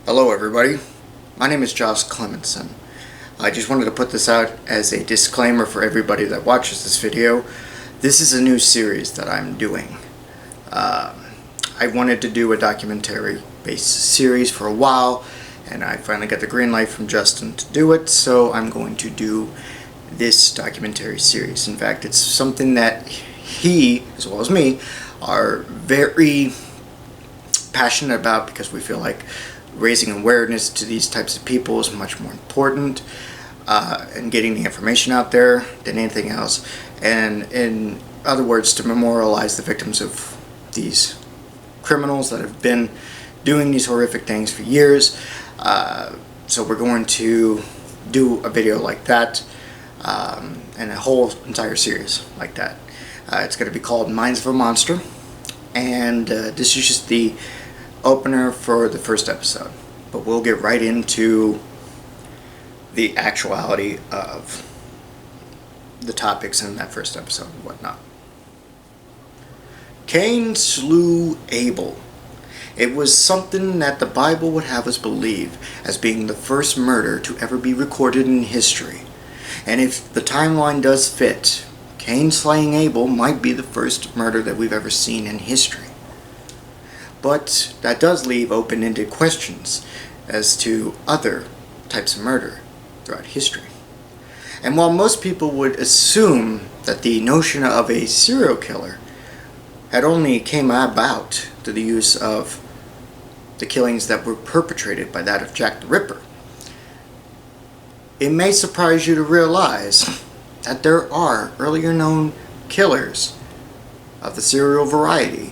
Hello everybody, my name is Josh Clementson. I just wanted to put this out as a disclaimer for everybody that watches this video. This is a new series that I'm doing. I wanted to do a documentary based series for a while, and I finally got the green light from Justin to do it, so I'm going to do this documentary series. In fact, it's something that he, as well as me, are very passionate about because we feel like raising awareness to these types of people is much more important and getting the information out there than anything else. And in other words, to memorialize the victims of these criminals that have been doing these horrific things for years. So we're going to do a video like that and a whole entire series like that. It's going to be called Minds of a Monster, and this is just the opener for the first episode, but we'll get right into the actuality of the topics in that first episode and whatnot. Cain slew Abel. It was something that the Bible would have us believe as being the first murder to ever be recorded in history. And if the timeline does fit, Cain slaying Abel might be the first murder that we've ever seen in history. But that does leave open-ended questions as to other types of murder throughout history. And while most people would assume that the notion of a serial killer had only came about through the use of the killings that were perpetrated by that of Jack the Ripper, it may surprise you to realize that there are earlier known killers of the serial variety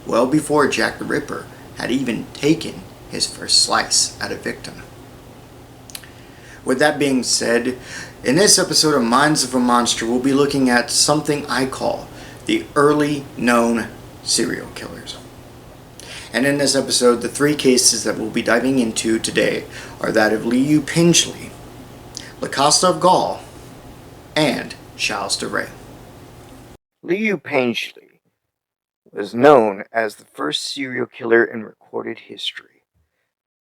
well before Jack the Ripper had even taken his first slice at a victim. With that being said, in this episode of Minds of a Monster, we'll be looking at something I call the early known serial killers. And in this episode, the three cases that we'll be diving into today are that of Liu Pinchley, the Costa of Gaul, and Charles Darrell. Liu Pinchley was known as the first serial killer in recorded history.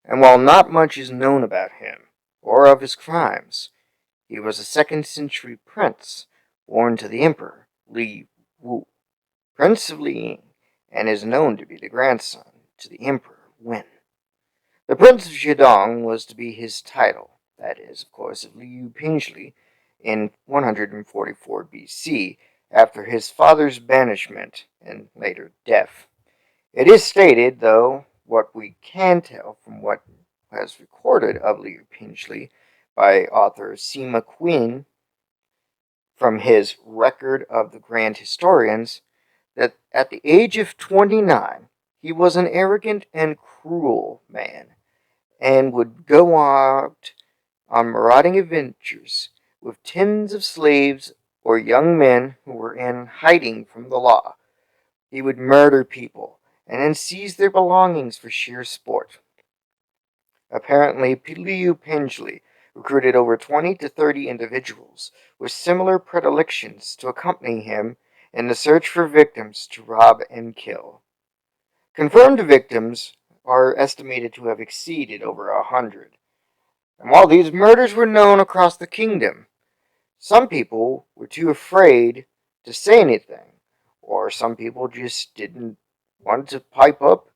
And while not much is known about him, or of his crimes, he was a 2nd century prince born to the emperor Li Wu, Prince of Liang, and is known to be the grandson to the emperor Wen. The Prince of Zhejiang was to be his title, that is, of course, of Liu Pinchley, in 144 BC, after his father's banishment and later death. It is stated, though, what we can tell from what was recorded of Liu Pinchley by author Sima Quinn from his Record of the Grand Historians, that at the age of 29 he was an arrogant and cruel man, and would go out on marauding adventures with tens of slaves or young men who were in hiding from the law. He would murder people and then seize their belongings for sheer sport. Apparently, Liu Pinchley recruited over 20 to 30 individuals with similar predilections to accompany him in the search for victims to rob and kill. Confirmed victims are estimated to have exceeded over 100. And while these murders were known across the kingdom, some people were too afraid to say anything, or some people just didn't want to pipe up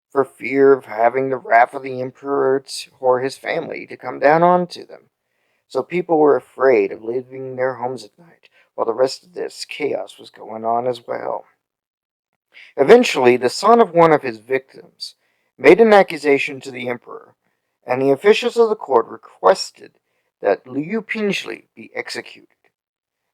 for fear of having the wrath of the emperor or his family to come down onto them. So people were afraid of leaving their homes at night while the rest of this chaos was going on as well. Eventually, the son of one of his victims made an accusation to the emperor, and the officials of the court requested that Liu Pinchley be executed.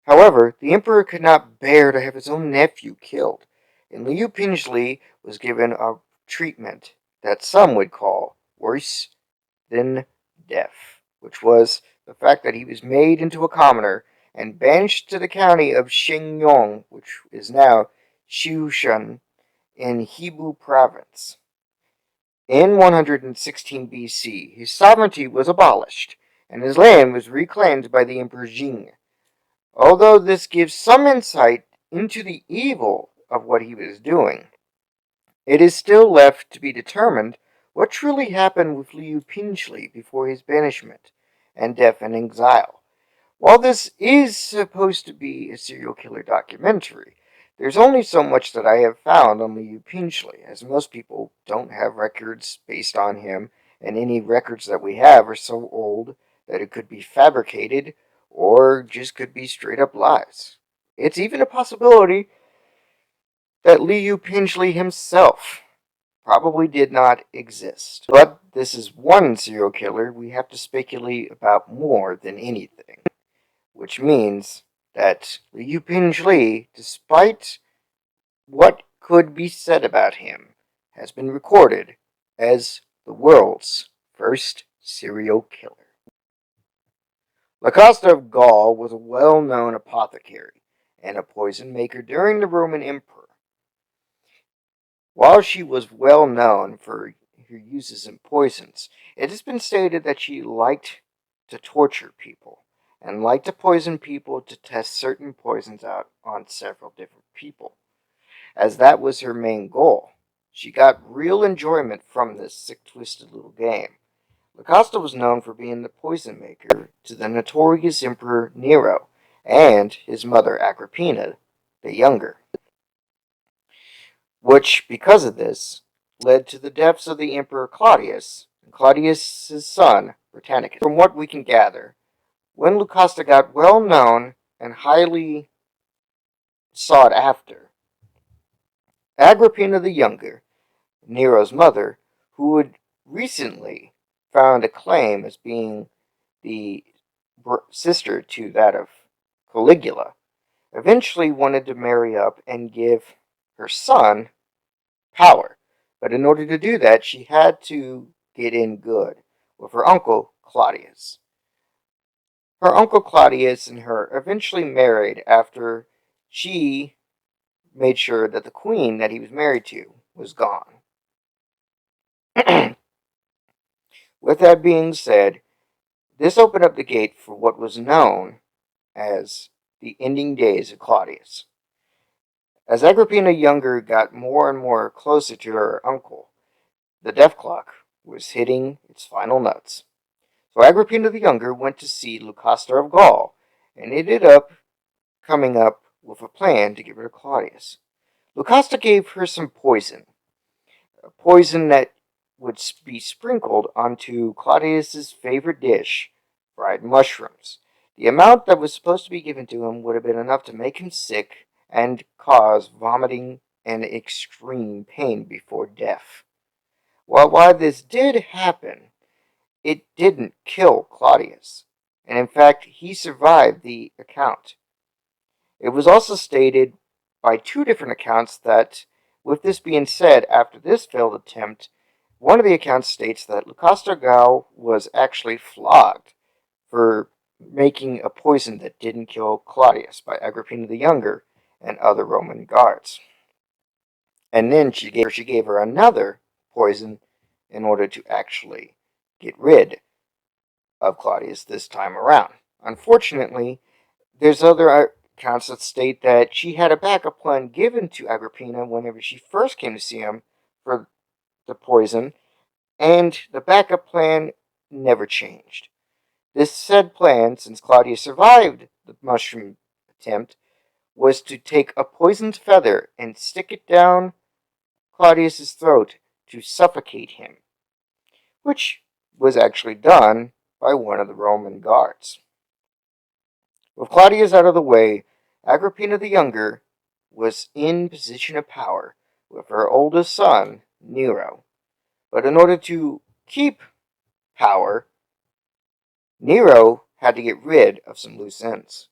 However, the emperor could not bear to have his own nephew killed, and Liu Pinchley was given a treatment that some would call worse than death, which was the fact that he was made into a commoner and banished to the county of Shenyang, which is now Sichuan in Hebei province. In 116 BC, his sovereignty was abolished, and his land was reclaimed by the Emperor Jing. Although this gives some insight into the evil of what he was doing, it is still left to be determined what truly happened with Liu Pinchley before his banishment and death in exile. While this is supposed to be a serial killer documentary, there's only so much that I have found on Liu Pinchley, as most people don't have records based on him, and any records that we have are so old that it could be fabricated or just could be straight up lies. It's even a possibility that Liu Pinchley himself probably did not exist. But this is one serial killer we have to speculate about more than anything, which means that Liu Pinchley, despite what could be said about him, has been recorded as the world's first serial killer. Costa of Gaul was a well-known apothecary and a poison maker during the Roman Empire. While she was well known for her uses in poisons, it has been stated that she liked to torture people and liked to poison people to test certain poisons out on several different people, as that was her main goal. She got real enjoyment from this sick, twisted little game. Costa was known for being the poison maker to the notorious Emperor Nero and his mother Agrippina the Younger, which, because of this, led to the deaths of the Emperor Claudius and Claudius's son Britannicus. From what we can gather, when Lucasta got well known and highly sought after, Agrippina the Younger, Nero's mother, who had recently found a claim as being the sister to that of Caligula, eventually wanted to marry up and give her son power. But in order to do that, she had to get in good with her uncle Claudius. Her uncle Claudius and her eventually married after she made sure that the queen that he was married to was gone. With that being said, this opened up the gate for what was known as the ending days of Claudius. As Agrippina Younger got more and more closer to her uncle, the death clock was hitting its final nuts. So Agrippina the Younger went to see Costa of Gaul and ended up coming up with a plan to get rid of Claudius. Lucasta gave her some poison, a poison that would be sprinkled onto Claudius's favorite dish, fried mushrooms. The amount that was supposed to be given to him would have been enough to make him sick and cause vomiting and extreme pain before death. While this did happen, it didn't kill Claudius, and in fact he survived the account. It was also stated by two different accounts that, with this being said, after this failed attempt, one of the accounts states that Costa of Gaul was actually flogged for making a poison that didn't kill Claudius by Agrippina the Younger and other Roman guards. And then she gave her another poison in order to actually get rid of Claudius this time around. Unfortunately, there's other accounts that state that she had a backup plan given to Agrippina whenever she first came to see him for the poison, and the backup plan never changed. This said plan, since Claudius survived the mushroom attempt, was to take a poisoned feather and stick it down Claudius's throat to suffocate him, which was actually done by one of the Roman guards. With Claudius out of the way, Agrippina the Younger was in position of power with her oldest son, Nero. But in order to keep power, Nero had to get rid of some loose ends.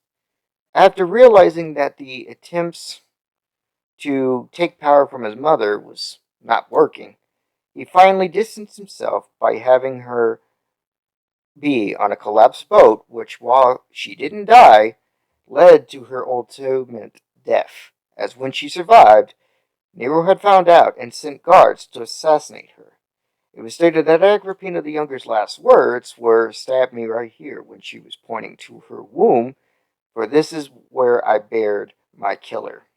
After realizing that the attempts to take power from his mother was not working, he finally distanced himself by having her be on a collapsed boat, which, while she didn't die, led to her ultimate death, as when she survived, Nero had found out and sent guards to assassinate her. It was stated that Agrippina the Younger's last words were, "Stab me right here," when she was pointing to her womb, for this is where I bared my killer.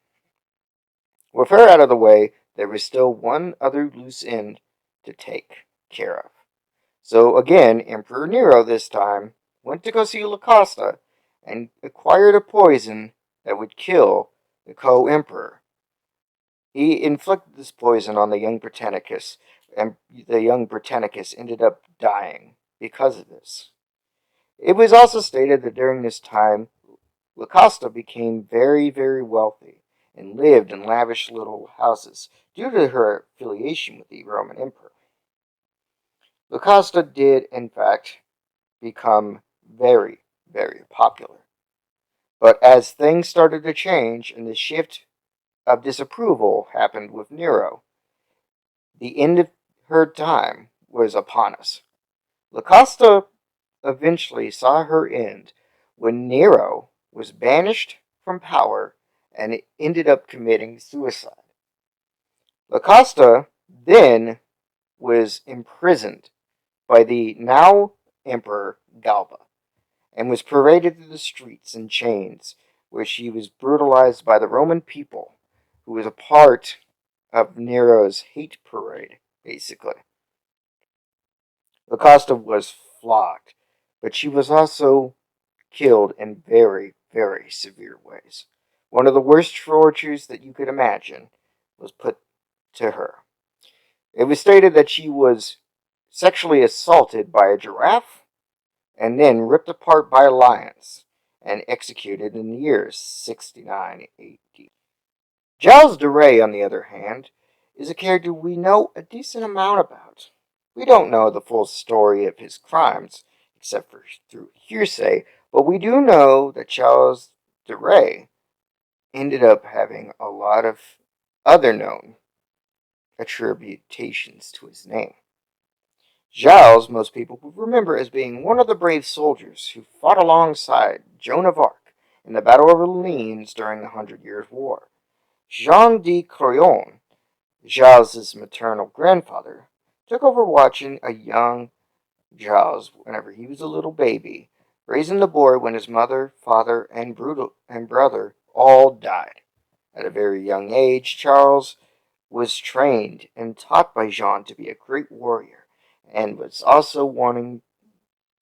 With her out of the way, there was still one other loose end to take. care of. So again, Emperor Nero this time went to go see Costa and acquired a poison that would kill the co-emperor. He inflicted this poison on the young Britannicus, and the young Britannicus ended up dying because of this. It was also stated that during this time, Costa became very, very wealthy and lived in lavish little houses due to her affiliation with the Roman Emperor. Costa did, in fact, become very, very popular. But as things started to change and the shift of disapproval happened with Nero, the end of her time was upon us. Costa eventually saw her end when Nero was banished from power and ended up committing suicide. Costa then was imprisoned by the now Emperor Galba and was paraded through the streets in chains, where she was brutalized by the Roman people, who was a part of Nero's hate parade, basically. Costa was flogged, but she was also killed in very, very severe ways. One of the worst tortures that you could imagine was put to her. It was stated that she was sexually assaulted by a giraffe and then ripped apart by lions and executed in the year 69 AD. Giles de Rey, on the other hand, is a character we know a decent amount about. We don't know the full story of his crimes, except for through hearsay, but we do know that Giles de Rey ended up having a lot of other known attributions to his name. Giles, most people would remember as being one of the brave soldiers who fought alongside Joan of Arc in the Battle of Orleans during the Hundred Years' War. Jean de Corion, Giles' maternal grandfather, took over watching a young Giles whenever he was a little baby, raising the boy when his mother, father, and brother all died. At a very young age, Charles was trained and taught by Jean to be a great warrior, and was also wanting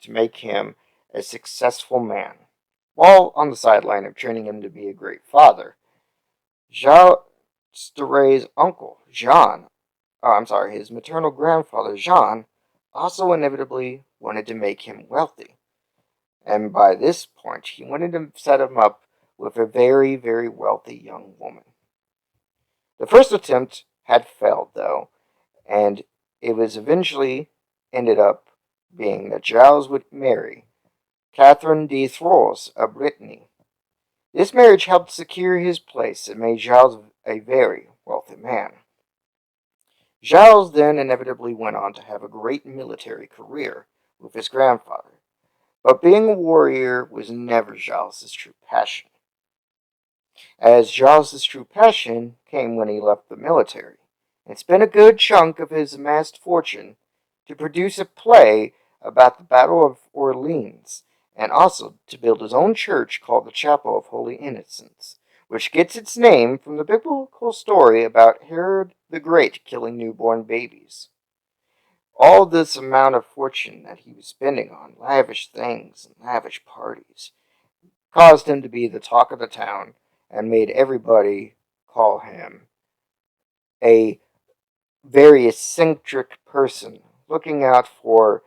to make him a successful man, while on the sideline of training him to be a great father. Jacques de Rey's uncle, his maternal grandfather, Jean, also inevitably wanted to make him wealthy. And by this point, he wanted to set him up with a very, very wealthy young woman. The first attempt had failed, though, and it was eventually ended up being that Giles would marry Catherine de Throles of Brittany. This marriage helped secure his place and made Giles a very wealthy man. Giles then inevitably went on to have a great military career with his grandfather, but being a warrior was never Giles' true passion, as Giles' true passion came when he left the military and spent a good chunk of his amassed fortune to produce a play about the Battle of Orleans, and also to build his own church called the Chapel of Holy Innocents, which gets its name from the biblical story about Herod the Great killing newborn babies. All this amount of fortune that he was spending on lavish things and lavish parties caused him to be the talk of the town and made everybody call him a very eccentric person, looking out for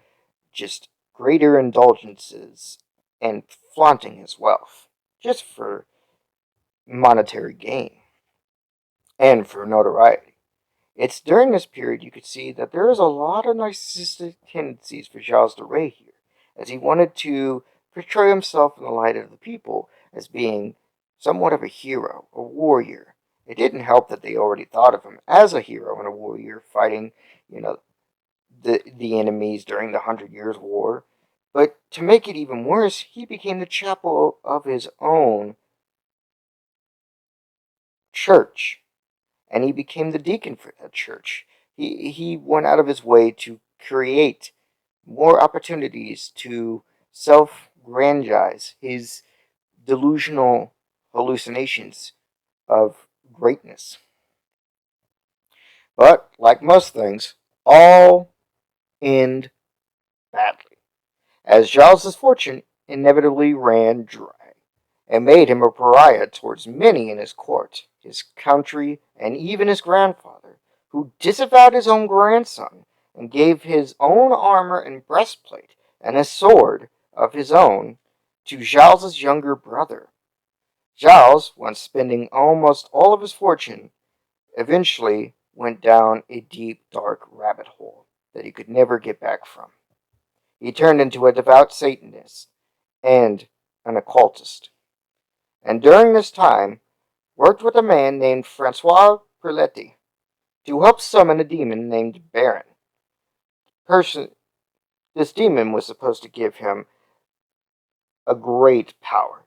just greater indulgences and flaunting his wealth, just for monetary gain and for notoriety. It's during this period you could see that there is a lot of narcissistic tendencies for Giles de Rey here, as he wanted to portray himself in the light of the people as being somewhat of a hero, a warrior. It didn't help that they already thought of him as a hero and a warrior fighting, the enemies during the 100 Years' War. But to make it even worse, he became the chapel of his own church, and he became the deacon for that church. He went out of his way to create more opportunities to self-grandize his delusional hallucinations of greatness. But, like most things, all end badly, as Giles's fortune inevitably ran dry and made him a pariah towards many in his court, his country, and even his grandfather, who disavowed his own grandson and gave his own armor and breastplate and a sword of his own to Giles's younger brother. Giles, once spending almost all of his fortune, eventually went down a deep, dark rabbit hole that he could never get back from. He turned into a devout Satanist and an occultist, and during this time worked with a man named Francois Perletti to help summon a demon named Baron. Person, this demon was supposed to give him a great power,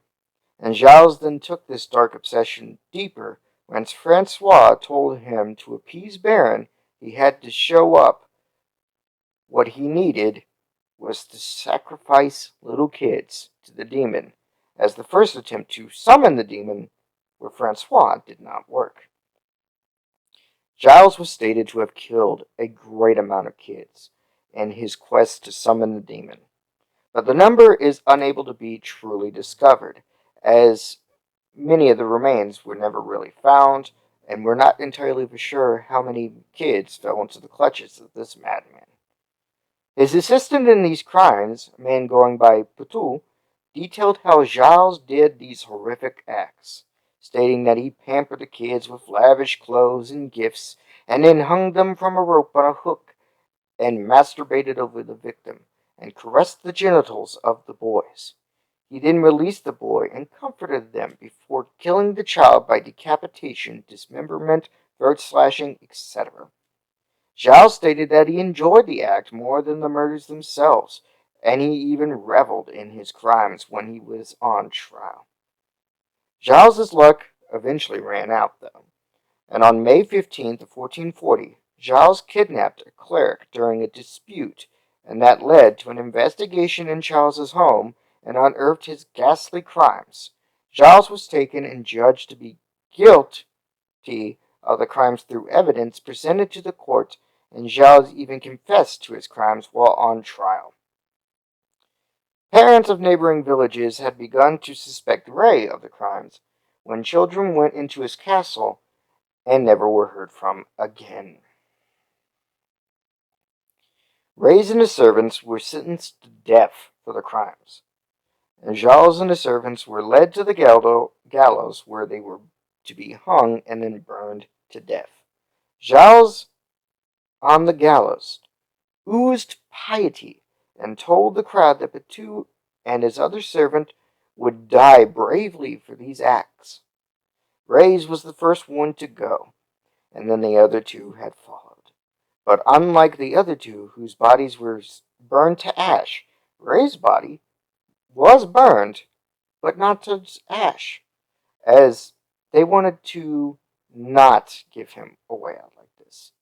and Giles then took this dark obsession deeper when Francois told him to appease Baron he had to show up. What he needed was to sacrifice little kids to the demon, as the first attempt to summon the demon with Francois did not work. Giles was stated to have killed a great amount of kids in his quest to summon the demon, but the number is unable to be truly discovered, as many of the remains were never really found, and we're not entirely for sure how many kids fell into the clutches of this madman. His assistant in these crimes, a man going by Poutou, detailed how Giles did these horrific acts, stating that he pampered the kids with lavish clothes and gifts, and then hung them from a rope on a hook, and masturbated over the victim, and caressed the genitals of the boys. He then released the boy and comforted them before killing the child by decapitation, dismemberment, throat slashing, etc. Giles stated that he enjoyed the act more than the murders themselves, and he even reveled in his crimes when he was on trial. Giles's luck eventually ran out, though, and on May 15th of 1440, Giles kidnapped a cleric during a dispute, and that led to an investigation in Giles's home and unearthed his ghastly crimes. Giles was taken and judged to be guilty of the crimes through evidence presented to the court, and Giles even confessed to his crimes while on trial. Parents of neighboring villages had begun to suspect Ray of the crimes when children went into his castle and never were heard from again. Ray and his servants were sentenced to death for the crimes, and Giles and his servants were led to the gallows where they were to be hung and then burned to death. Giles, on the gallows, oozed piety and told the crowd that Poutou and his other servant would die bravely for these acts. Ray's was the first one to go, and then the other two had followed. But unlike the other two, whose bodies were burned to ash, Ray's body was burned, but not to ash, as they wanted to not give him away out like this.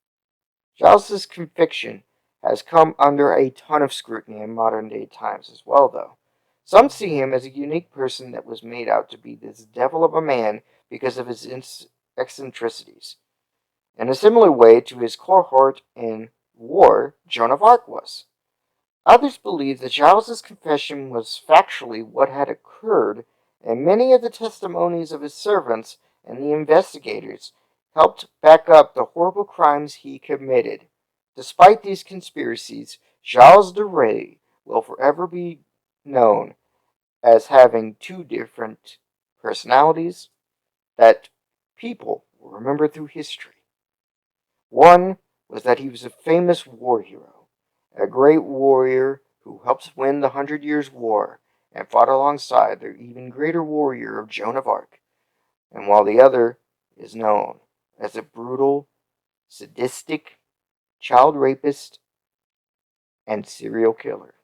Giles's conviction has come under a ton of scrutiny in modern day times as well, though. Some see him as a unique person that was made out to be this devil of a man because of his eccentricities, in a similar way to his cohort in war, Joan of Arc was. Others believe that Giles's confession was factually what had occurred, and many of the testimonies of his servants and the investigators helped back up the horrible crimes he committed. Despite these conspiracies, Giles de Rais will forever be known as having two different personalities that people will remember through history. One was that he was a famous war hero, a great warrior who helped win the 100 Years' War and fought alongside the even greater warrior of Joan of Arc, and while the other is known as a brutal, sadistic, child rapist, and serial killer.